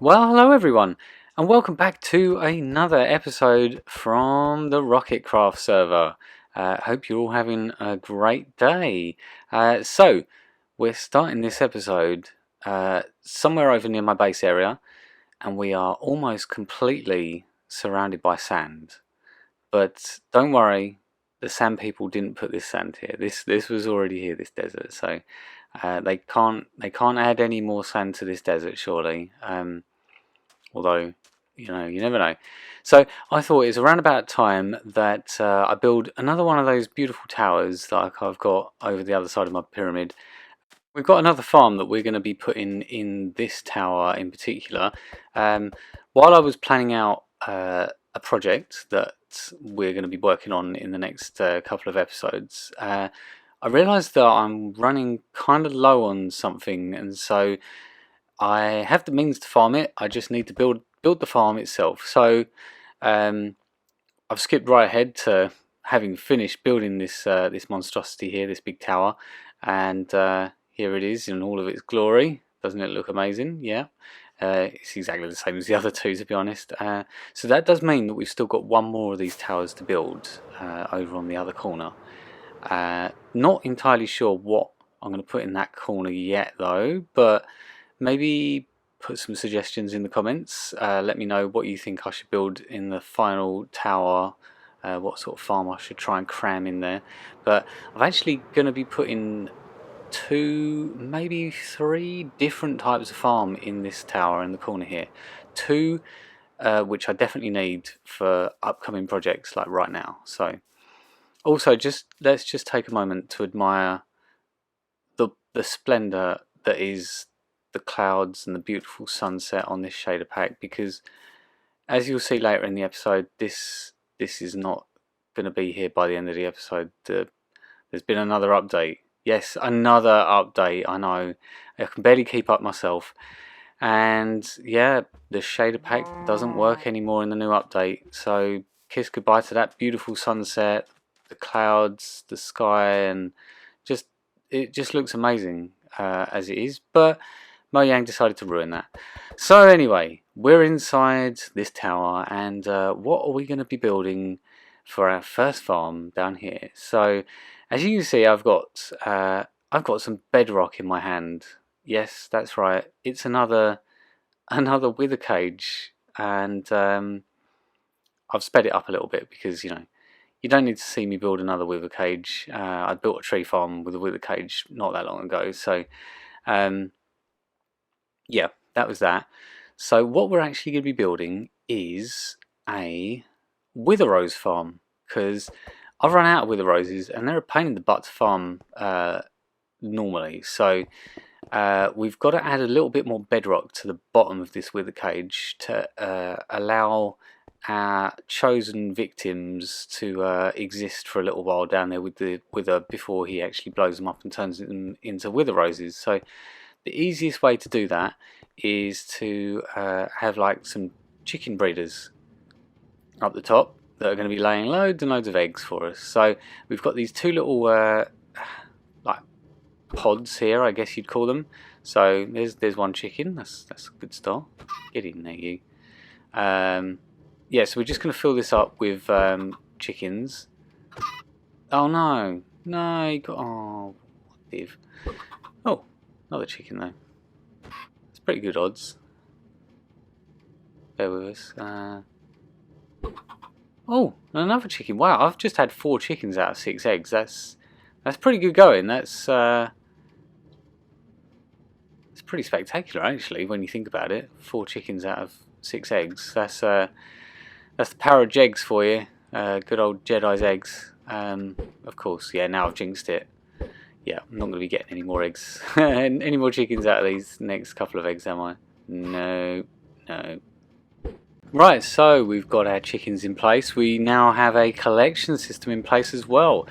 Well, hello everyone, and welcome back to another episode from the Rocketcraft server. Hope you're all having a great day. So, we're starting this episode somewhere over near my base area, and we are almost completely surrounded by sand. But don't worry, the sand people didn't put this sand here. This was already here, this desert. So they can't add any more sand to this desert, surely. Although, you never know. So I thought it's around about time that I build another one of those beautiful towers like I've got over the other side of my pyramid. We've got another farm that we're going to be putting in this tower in particular. While I was planning out a project that we're going to be working on in the next couple of episodes, I realised that I'm running kind of low on something, and so I have the means to farm it. I just need to build the farm itself. So I've skipped right ahead to having finished building this this monstrosity here, this big tower, and here it is in all of its glory. Doesn't it look amazing? Yeah. It's exactly the same as the other two, to be honest. So that does mean that we've still got one more of these towers to build over on the other corner. Not entirely sure what I'm going to put in that corner yet, though, but maybe put some suggestions in the comments. Let me know what you think I should build in the final tower, what sort of farm I should try and cram in there. But I'm actually going to be putting 2, maybe 3 different types of farm in this tower in the corner here. 2 which I definitely need for upcoming projects like right now. So also let's just take a moment to admire the splendour that is the clouds and the beautiful sunset on this shader pack, because as you'll see later in the episode, this is not going to be here by the end of the episode. There's been another update. Yes, another update. I know, I can barely keep up myself, and yeah, the shader pack doesn't work anymore in the new update. So kiss goodbye to that beautiful sunset, the clouds, the sky, and it just looks amazing as it is. But Mojang decided to ruin that. So anyway, we're inside this tower, and what are we going to be building for our first farm down here? So as you can see, I've got some bedrock in my hand. Yes, that's right. It's another wither cage, and I've sped it up a little bit because you don't need to see me build another wither cage. I built a tree farm with a wither cage not that long ago, so yeah, that was that. So what we're actually going to be building is a wither rose farm, because I've run out of wither roses and they're a pain in the butt to farm normally. So we've got to add a little bit more bedrock to the bottom of this wither cage to allow our chosen victims to exist for a little while down there with the wither before he actually blows them up and turns them into wither roses. So the easiest way to do that is to have like some chicken breeders up the top that are going to be laying loads and loads of eggs for us. So we've got these 2 little like pods here, I guess you'd call them. So there's one chicken. That's a good start. Get in there, you. Yeah, so we're just going to fill this up with chickens. Oh no, you got, oh, div. Oh, another chicken though. It's pretty good odds. Bear with us. Oh, another chicken. Wow, I've just had 4 chickens out of 6 eggs. That's pretty good going. That's pretty spectacular actually when you think about it. 4 chickens out of 6 eggs. That's the power of Jegs for you. Good old Jedi's eggs. Of course, yeah. Now I've jinxed it. Yeah, I'm not going to be getting any more eggs, any more chickens out of these next couple of eggs, am I? No. Right, so we've got our chickens in place. We now have a collection system in place as well.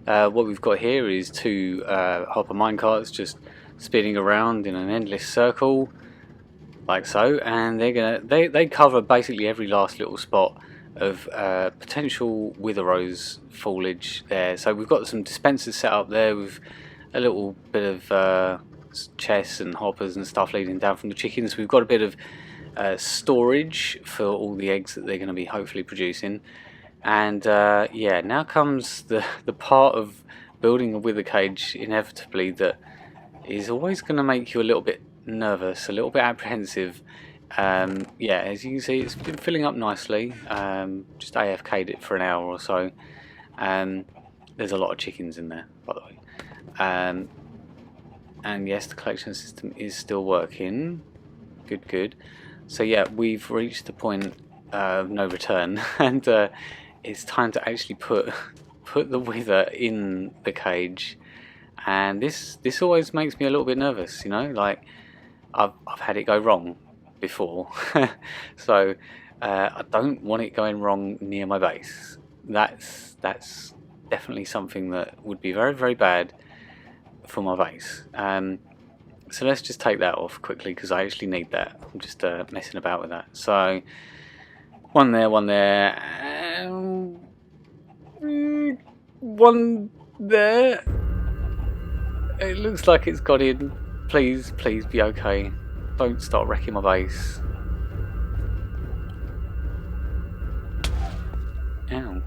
What we've got here is 2 hopper minecarts just spinning around in an endless circle, like so, and they cover basically every last little spot of potential wither rose foliage there. So we've got some dispensers set up there with a little bit of chests and hoppers and stuff leading down from the chickens. We've got a bit of storage for all the eggs that they're going to be hopefully producing. And yeah, now comes the part of building a wither cage inevitably that is always going to make you a little bit nervous, a little bit apprehensive. Yeah, as you can see, it's been filling up nicely. Just AFK'd it for an hour or so. There's a lot of chickens in there, by the way. And yes, the collection system is still working. Good, good. So yeah, we've reached the point of no return, and it's time to actually put the wither in the cage. And this always makes me a little bit nervous, you know, like I've had it go wrong before. So I don't want it going wrong near my base. That's definitely something that would be very, very bad for my base. So let's just take that off quickly because I actually need that. I'm just messing about with that. So one there, and one there. It looks like it's got in. Please, please be okay. Don't start wrecking my base. Ow.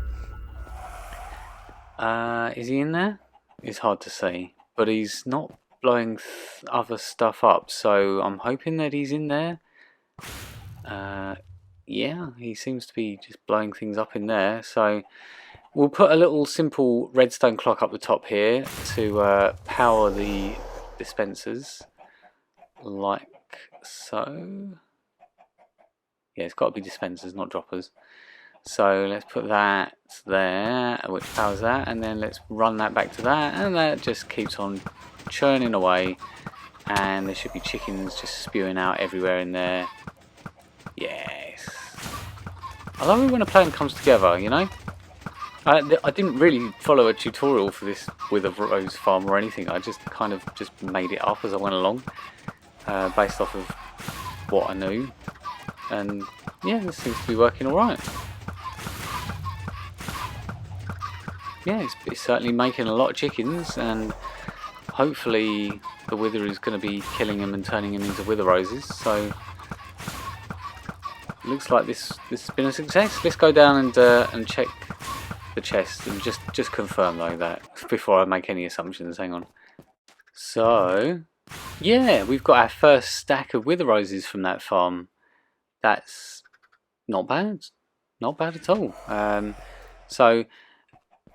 Is he in there? It's hard to see, but he's not blowing other stuff up, so I'm hoping that he's in there. Yeah, he seems to be just blowing things up in there, so we'll put a little simple redstone clock up the top here to power the dispensers, like so. Yeah, it's got to be dispensers, not droppers. So let's put that there, which powers that, and then let's run that back to that, and that just keeps on churning away, and there should be chickens just spewing out everywhere in there. Yes. I love it when a plan comes together, you know? I didn't really follow a tutorial for this with a rose farm or anything. I just kind of just made it up as I went along, based off of what I knew, and yeah, this seems to be working alright. Yeah, it's certainly making a lot of chickens, and hopefully the wither is going to be killing them and turning them into wither roses. So looks like this has been a success. Let's go down and check the chest and just confirm though that before I make any assumptions. Hang on. So yeah, we've got our first stack of wither roses from that farm. That's not bad, not bad at all. So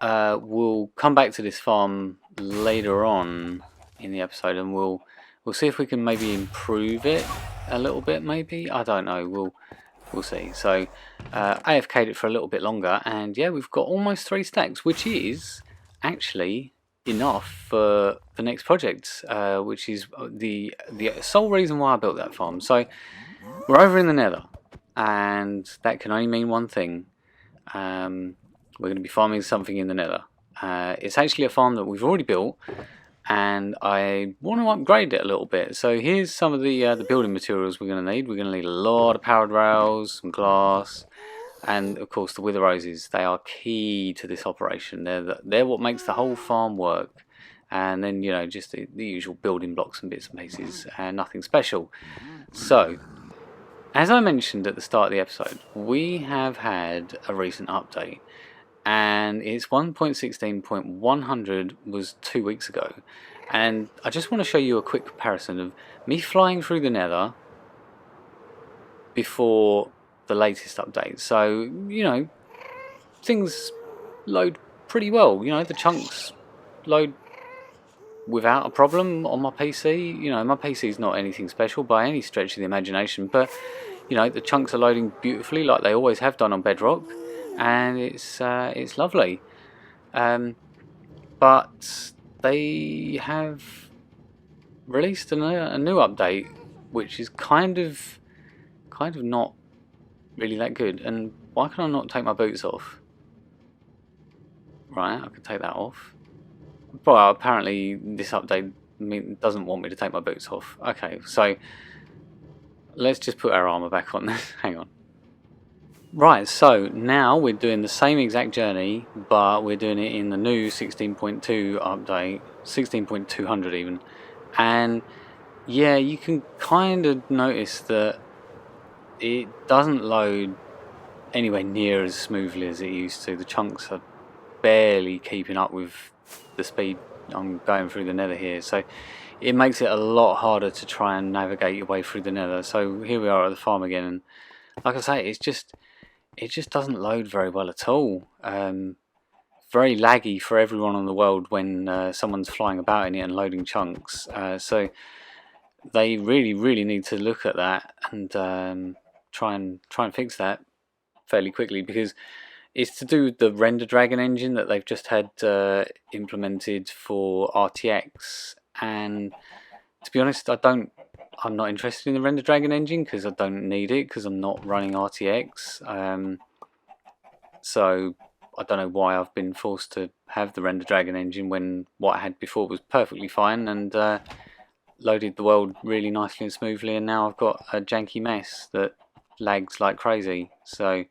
we'll come back to this farm later on in the episode, and we'll see if we can maybe improve it a little bit. Maybe, I don't know. We'll see. So AFK'd it for a little bit longer, and yeah, we've got almost 3 stacks, which is actually enough for the next project, which is the sole reason why I built that farm. So we're over in the Nether, and that can only mean one thing. We're going to be farming something in the Nether. It's actually a farm that we've already built, and I want to upgrade it a little bit. So here's some of the building materials we're going to need. We're going to need a lot of powered rails, some glass, and of course the wither roses. They are key to this operation. They're what makes the whole farm work. And then, you know, just the usual building blocks and bits and pieces, and nothing special. So as I mentioned at the start of the episode, we have had a recent update. And it's 1.16.100 was 2 weeks ago, and I just want to show you a quick comparison of me flying through the Nether before the latest update. So, you know, things load pretty well. You know, the chunks load without a problem on my PC. You know, my PC is not anything special by any stretch of the imagination, but you know, the chunks are loading beautifully like they always have done on Bedrock. And it's lovely, but they have released a new update, which is kind of not really that good. And why can I not take my boots off? Right, I can take that off. Well, apparently this update doesn't want me to take my boots off. Okay, so let's just put our armor back on. Hang on. Right, so now we're doing the same exact journey, but we're doing it in the new 16.2 update, 16.200 even, and yeah, you can kind of notice that it doesn't load anywhere near as smoothly as it used to. The chunks are barely keeping up with the speed I'm going through the nether here, so it makes it a lot harder to try and navigate your way through the nether. So here we are at the farm again, and like I say, it just doesn't load very well at all. Very laggy for everyone in the world when someone's flying about in it and loading chunks. So they really need to look at that and try and fix that fairly quickly, because it's to do with the Render Dragon engine that they've just had implemented for RTX. And to be honest, I'm not interested in the Render Dragon engine because I don't need it, because I'm not running RTX. So I don't know why I've been forced to have the Render Dragon engine when what I had before was perfectly fine and loaded the world really nicely and smoothly, and now I've got a janky mess that lags like crazy. So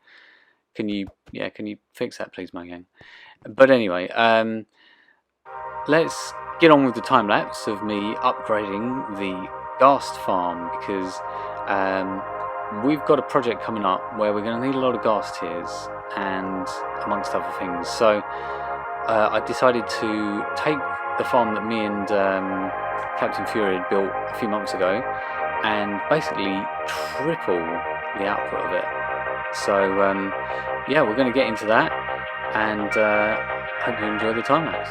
can you fix that, please, Mojang? But anyway, let's get on with the time lapse of me upgrading the ghast farm, because we've got a project coming up where we're going to need a lot of ghast tears and amongst other things. So I decided to take the farm that me and Captain Fury had built a few months ago and basically triple the output of it. So yeah, we're going to get into that, and hope you enjoy the time lapse.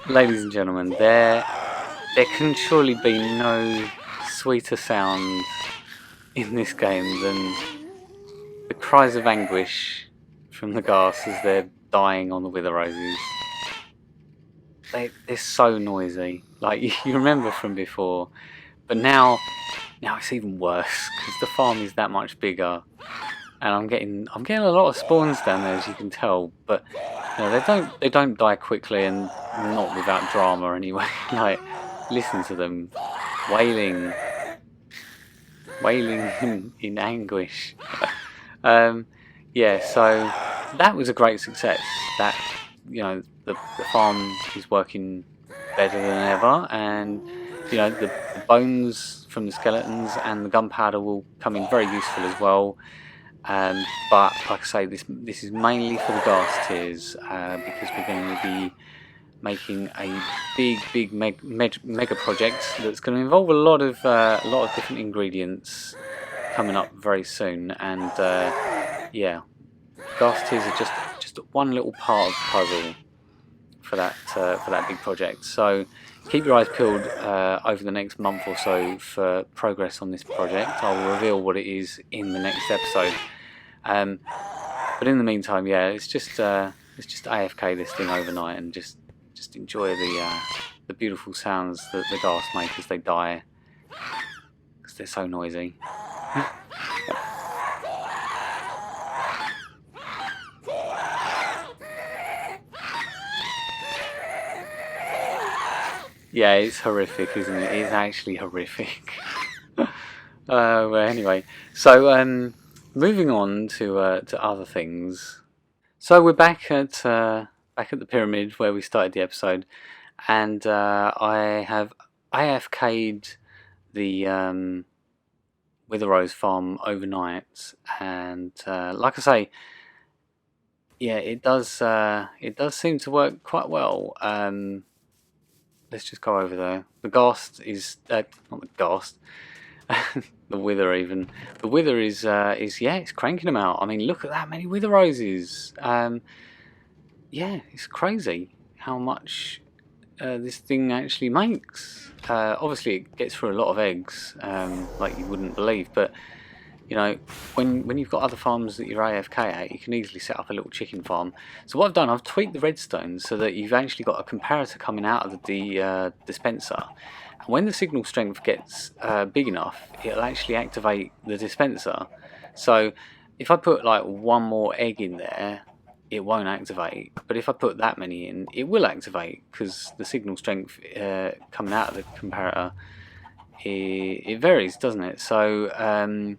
Ladies and gentlemen, there can surely be no sweeter sound in this game than the cries of anguish from the ghast as they're dying on the wither roses. They're so noisy. Like, you remember from before, but now it's even worse because the farm is that much bigger, and I'm getting a lot of spawns down there, as you can tell. But you know, they don't die quickly, and not without drama anyway. Like, listen to them wailing in anguish. Yeah, so that was a great success. That, you know, the farm is working better than ever, and you know, the bones from the skeletons and the gunpowder will come in very useful as well. But like I say, this is mainly for the ghast tiers, because we're going to be making a big mega project that's going to involve a lot of different ingredients coming up very soon. And yeah, ghast tiers are just one little part of the puzzle for that big project. So keep your eyes peeled over the next month or so for progress on this project. I will reveal what it is in the next episode. But in the meantime, yeah, it's just AFK this thing overnight and just enjoy the beautiful sounds that the ghast make as they die, because they're so noisy. Yeah, it's horrific, isn't it? It's actually horrific. Well, anyway, so moving on to other things. So we're back at the pyramid where we started the episode, and I have AFK'd the Wither Rose farm overnight, and like I say, yeah, it does seem to work quite well. Let's just go over there. The ghast is not the ghast. The wither even. The wither is yeah, it's cranking them out. I mean, look at that many wither roses. Yeah, it's crazy how much this thing actually makes. Obviously, it gets through a lot of eggs, like you wouldn't believe. But you know, when you've got other farms that you're AFK at, you can easily set up a little chicken farm. So what I've done, I've tweaked the redstone so that you've actually got a comparator coming out of the dispenser. And when the signal strength gets big enough, it'll actually activate the dispenser. So if I put like one more egg in there, it won't activate. But if I put that many in, it will activate, because the signal strength coming out of the comparator, it varies, doesn't it? So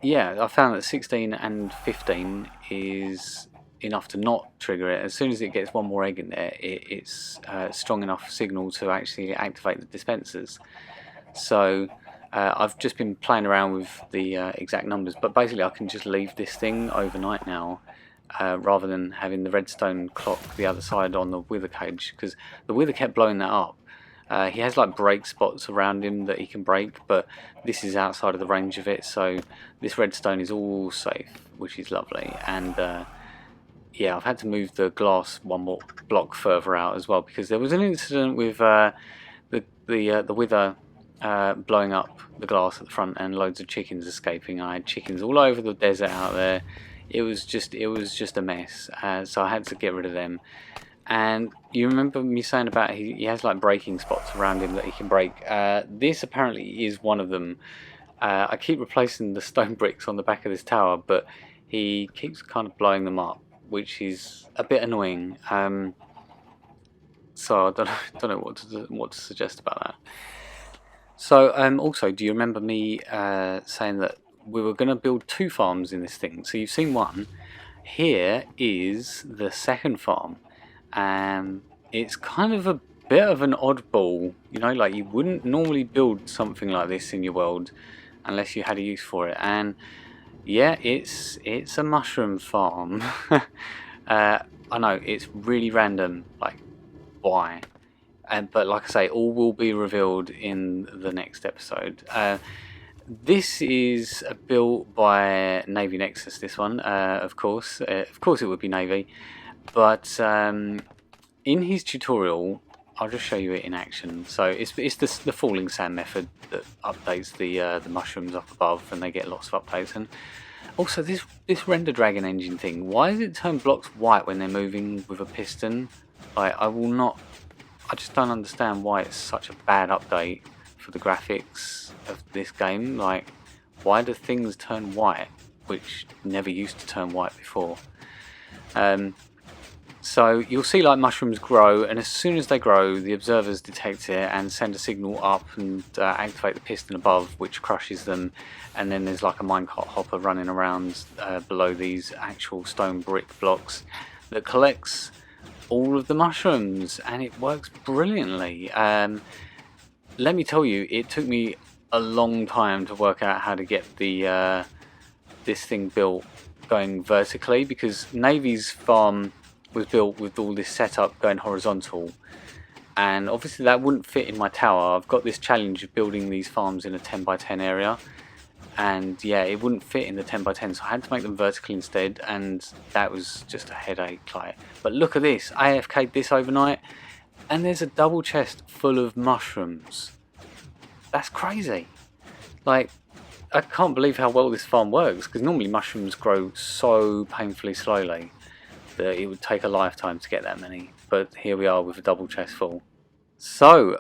yeah, I found that 16 and 15 is enough to not trigger it. As soon as it gets one more egg in there, it's strong enough signal to actually activate the dispensers. So I've just been playing around with the exact numbers, but basically I can just leave this thing overnight now, rather than having the redstone clock the other side on the wither cage, because the wither kept blowing that up. He has like break spots around him that he can break, but this is outside of the range of it, so this redstone is all safe, which is lovely. And yeah, I've had to move the glass one more block further out as well, because there was an incident with the wither blowing up the glass at the front and loads of chickens escaping. I had chickens all over the desert out there. It was just a mess, so I had to get rid of them. And you remember me saying about he has like breaking spots around him that he can break. This apparently is one of them. I keep replacing the stone bricks on the back of this tower, but he keeps kind of blowing them up, which is a bit annoying. So I don't know what to suggest about that. So also, do you remember me saying that we were going to build two farms in this thing? So you've seen one. Here is the second farm. It's kind of a bit of an oddball, you know, like you wouldn't normally build something like this in your world unless you had a use for it. And yeah, it's a mushroom farm. I know it's really random, like why? But like I say, all will be revealed in the next episode. This is built by Navy Nexus. This one, of course it would be Navy. But in his tutorial, I'll just show you it in action. So it's the falling sand method that updates the mushrooms up above, and they get lots of updates. And also this render dragon engine thing. Why does it turn blocks white when they're moving with a piston? Like, I just don't understand why it's such a bad update for the graphics of this game. Like, why do things turn white, which never used to turn white before? So you'll see like mushrooms grow, and as soon as they grow, the observers detect it and send a signal up and activate the piston above, which crushes them. And then there's like a minecart hopper running around below these actual stone brick blocks that collects all of the mushrooms, and it works brilliantly. Let me tell you, it took me a long time to work out how to get the this thing built going vertically, because Navy's farm was built with all this setup going horizontal, and obviously that wouldn't fit in my tower. I've got this challenge of building these farms in a 10 by 10 area, and yeah, it wouldn't fit in the 10 by 10, so I had to make them vertical instead, and that was just a headache. Like, but look at this, I AFK'd this overnight, and there's a double chest full of mushrooms. That's crazy. Like, I can't believe how well this farm works, because normally mushrooms grow so painfully slowly that it would take a lifetime to get that many, but here we are with a double chest full. So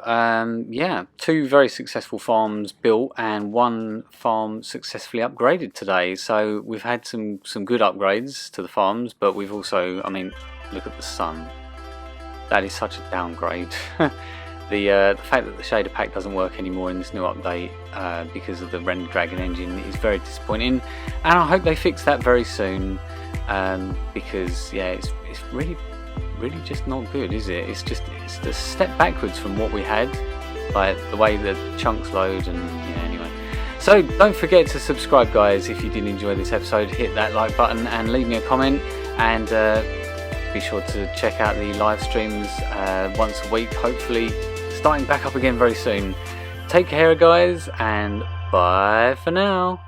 yeah, 2 very successful farms built and 1 farm successfully upgraded today. So we've had some good upgrades to the farms, but we've also, I mean, look at the sun. That is such a downgrade. The fact that the shader pack doesn't work anymore in this new update because of the render dragon engine is very disappointing, and I hope they fix that very soon, because yeah, it's really just not good, is it? It's a step backwards from what we had, like the way the chunks load, and yeah, anyway. So don't forget to subscribe, guys. If you did enjoy this episode, hit that like button and leave me a comment, and be sure to check out the live streams once a week, hopefully starting back up again very soon. Take care, guys, and bye for now.